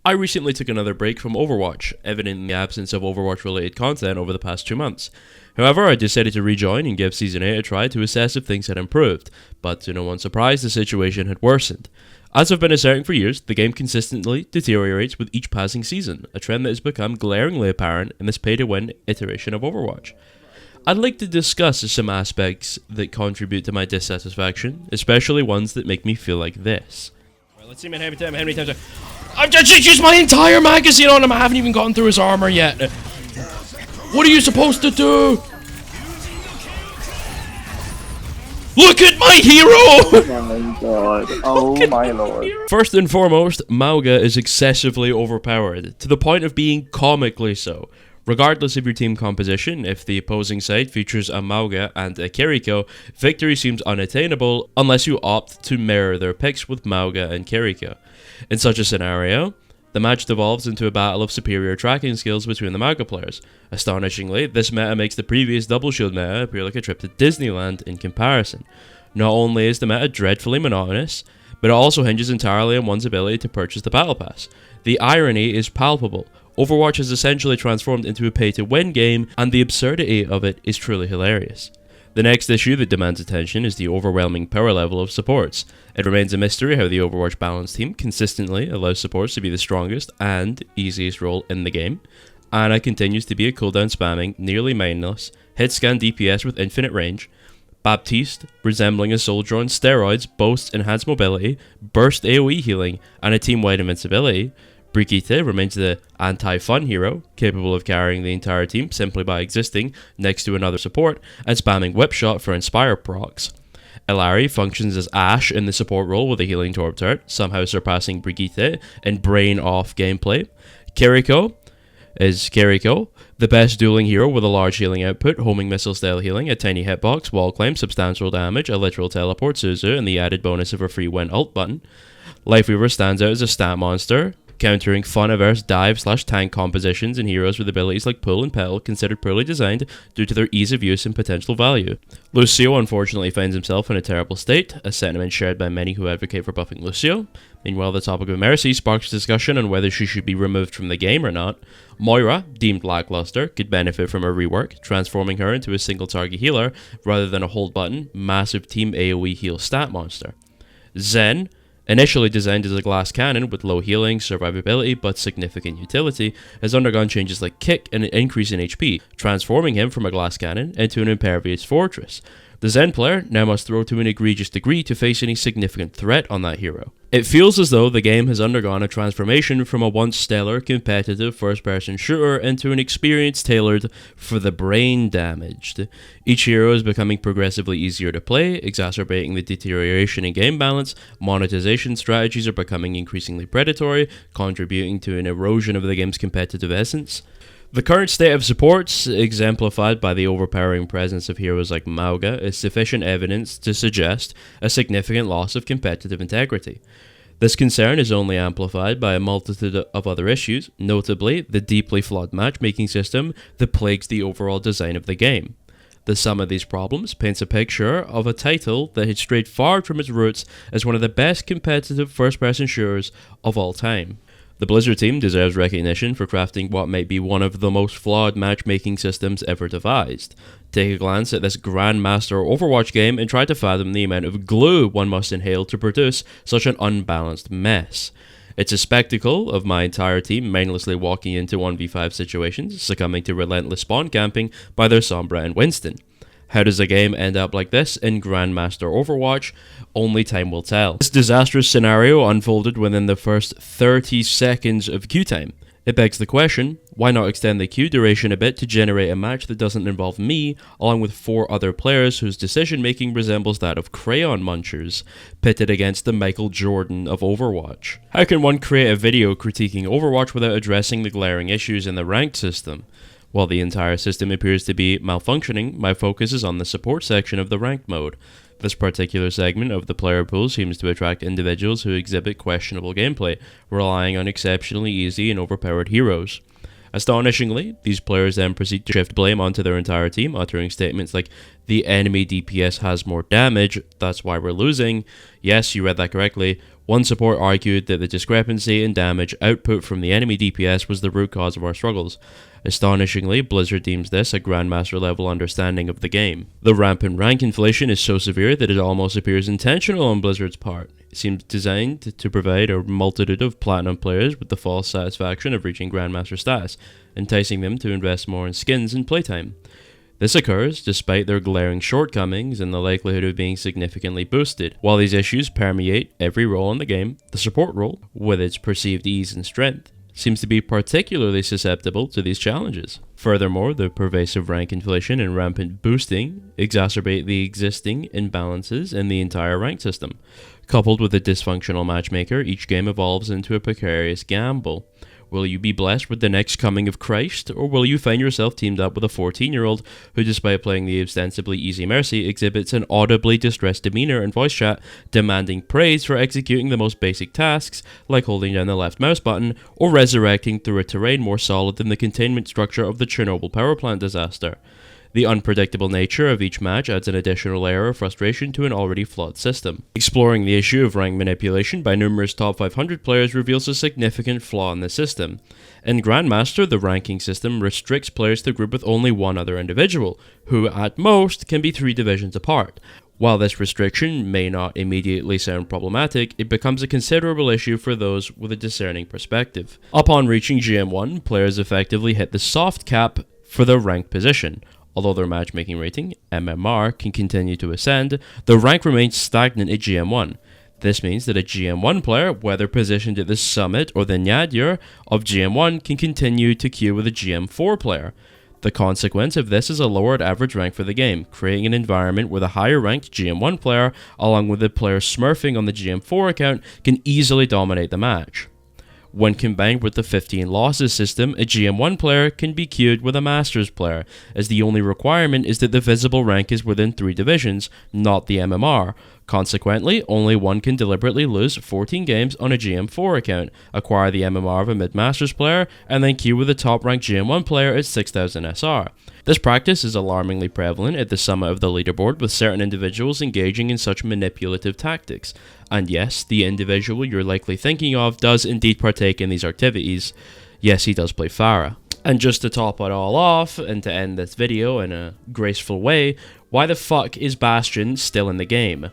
I recently took another break from Overwatch, evident in the absence of Overwatch-related content over the past 2 months. However, I decided to rejoin and give Season 8 a try to assess if things had improved, but to no one's surprise, the situation had worsened. As I've been asserting for years, the game consistently deteriorates with each passing season, a trend that has become glaringly apparent in this pay-to-win iteration of Overwatch. I'd like to discuss some aspects that contribute to my dissatisfaction, especially ones that make me feel like this. Right, let's see how many times I've just used my entire magazine on him. I haven't even gotten through his armor yet. What are you supposed to do? Look at my hero! Oh my god. Oh my lord. First and foremost, Mauga is excessively overpowered, to the point of being comically so. Regardless of your team composition, if the opposing side features a Mauga and a Kiriko, victory seems unattainable unless you opt to mirror their picks with Mauga and Kiriko. In such a scenario, the match devolves into a battle of superior tracking skills between the Mauga players. Astonishingly, this meta makes the previous double shield meta appear like a trip to Disneyland in comparison. Not only is the meta dreadfully monotonous, but it also hinges entirely on one's ability to purchase the battle pass. The irony is palpable. Overwatch has essentially transformed into a pay-to-win game, and the absurdity of it is truly hilarious. The next issue that demands attention is the overwhelming power level of supports. It remains a mystery how the Overwatch balance team consistently allows supports to be the strongest and easiest role in the game. Ana continues to be a cooldown spamming, nearly mindless, hit scan DPS with infinite range. Baptiste, resembling a soldier on steroids, boasts enhanced mobility, burst AoE healing, and a team-wide invincibility. Brigitte remains the anti-fun hero, capable of carrying the entire team simply by existing next to another support and spamming Whipshot for Inspire procs. Illari functions as Ashe in the support role with a healing Torb turret, somehow surpassing Brigitte in brain-off gameplay. Kiriko is Kiriko, the best dueling hero with a large healing output, homing missile style healing, a tiny hitbox, wall climb, substantial damage, a literal teleport Suzu, and the added bonus of a free win ult button. Lifeweaver stands out as a stat monster, countering fun-averse dive/tank compositions and heroes with abilities like Pull and Petal considered poorly designed due to their ease of use and potential value. Lucio unfortunately finds himself in a terrible state, a sentiment shared by many who advocate for buffing Lucio. Meanwhile, the topic of Mercy sparks discussion on whether she should be removed from the game or not. Moira, deemed lackluster, could benefit from a rework, transforming her into a single target healer rather than a hold button, massive team AoE heal stat monster. Zen, initially designed as a glass cannon with low healing, survivability, but significant utility, has undergone changes like kick and an increase in HP, transforming him from a glass cannon into an impervious fortress. The Zen player now must throw to an egregious degree to face any significant threat on that hero. It feels as though the game has undergone a transformation from a once stellar, competitive first-person shooter into an experience tailored for the brain damaged. Each hero is becoming progressively easier to play, exacerbating the deterioration in game balance. Monetization strategies are becoming increasingly predatory, contributing to an erosion of the game's competitive essence. The current state of supports, exemplified by the overpowering presence of heroes like Mauga, is sufficient evidence to suggest a significant loss of competitive integrity. This concern is only amplified by a multitude of other issues, notably the deeply flawed matchmaking system that plagues the overall design of the game. The sum of these problems paints a picture of a title that had strayed far from its roots as one of the best competitive first-person shooters of all time. The Blizzard team deserves recognition for crafting what might be one of the most flawed matchmaking systems ever devised. Take a glance at this Grandmaster Overwatch game and try to fathom the amount of glue one must inhale to produce such an unbalanced mess. It's a spectacle of my entire team mindlessly walking into 1v5 situations, succumbing to relentless spawn camping by their Sombra and Winston. How does a game end up like this in Grandmaster Overwatch? Only time will tell. This disastrous scenario unfolded within the first 30 seconds of queue time. It begs the question, why not extend the queue duration a bit to generate a match that doesn't involve me, along with 4 other players whose decision-making resembles that of crayon munchers, pitted against the Michael Jordan of Overwatch? How can one create a video critiquing Overwatch without addressing the glaring issues in the ranked system? While the entire system appears to be malfunctioning, my focus is on the support section of the ranked mode. This particular segment of the player pool seems to attract individuals who exhibit questionable gameplay, relying on exceptionally easy and overpowered heroes. Astonishingly, these players then proceed to shift blame onto their entire team, uttering statements like, "The enemy DPS has more damage, that's why we're losing." Yes, you read that correctly. One support argued that the discrepancy in damage output from the enemy DPS was the root cause of our struggles. Astonishingly, Blizzard deems this a Grandmaster level understanding of the game. The rampant rank inflation is so severe that it almost appears intentional on Blizzard's part. It seems designed to provide a multitude of Platinum players with the false satisfaction of reaching Grandmaster status, enticing them to invest more in skins and playtime. This occurs despite their glaring shortcomings and the likelihood of being significantly boosted. While these issues permeate every role in the game, the support role, with its perceived ease and strength, seems to be particularly susceptible to these challenges. Furthermore, the pervasive rank inflation and rampant boosting exacerbate the existing imbalances in the entire rank system. Coupled with a dysfunctional matchmaker, each game evolves into a precarious gamble. Will you be blessed with the next coming of Christ, or will you find yourself teamed up with a 14-year-old who, despite playing the ostensibly easy Mercy, exhibits an audibly distressed demeanor in voice chat, demanding praise for executing the most basic tasks, like holding down the left mouse button, or resurrecting through a terrain more solid than the containment structure of the Chernobyl power plant disaster? The unpredictable nature of each match adds an additional layer of frustration to an already flawed system. Exploring the issue of rank manipulation by numerous top 500 players reveals a significant flaw in the system. In Grandmaster, the ranking system restricts players to group with only one other individual, who at most can be 3 divisions apart. While this restriction may not immediately sound problematic, it becomes a considerable issue for those with a discerning perspective. Upon reaching GM1, players effectively hit the soft cap for their rank position. Although their matchmaking rating, MMR, can continue to ascend, the rank remains stagnant at GM1. This means that a GM1 player, whether positioned at the summit or the nadir of GM1, can continue to queue with a GM4 player. The consequence of this is a lowered average rank for the game, creating an environment where the higher ranked GM1 player, along with the player smurfing on the GM4 account, can easily dominate the match. When combined with the 15 losses system, a GM1 player can be queued with a Masters player, as the only requirement is that the visible rank is within 3 divisions, not the MMR. Consequently, only one can deliberately lose 14 games on a GM4 account, acquire the MMR of a mid-Masters player, and then queue with a top-ranked GM1 player at 6000 SR. This practice is alarmingly prevalent at the summit of the leaderboard, with certain individuals engaging in such manipulative tactics. And yes, the individual you're likely thinking of does indeed partake in these activities. Yes, he does play Pharah. And just to top it all off, and to end this video in a graceful way, why the fuck is Bastion still in the game?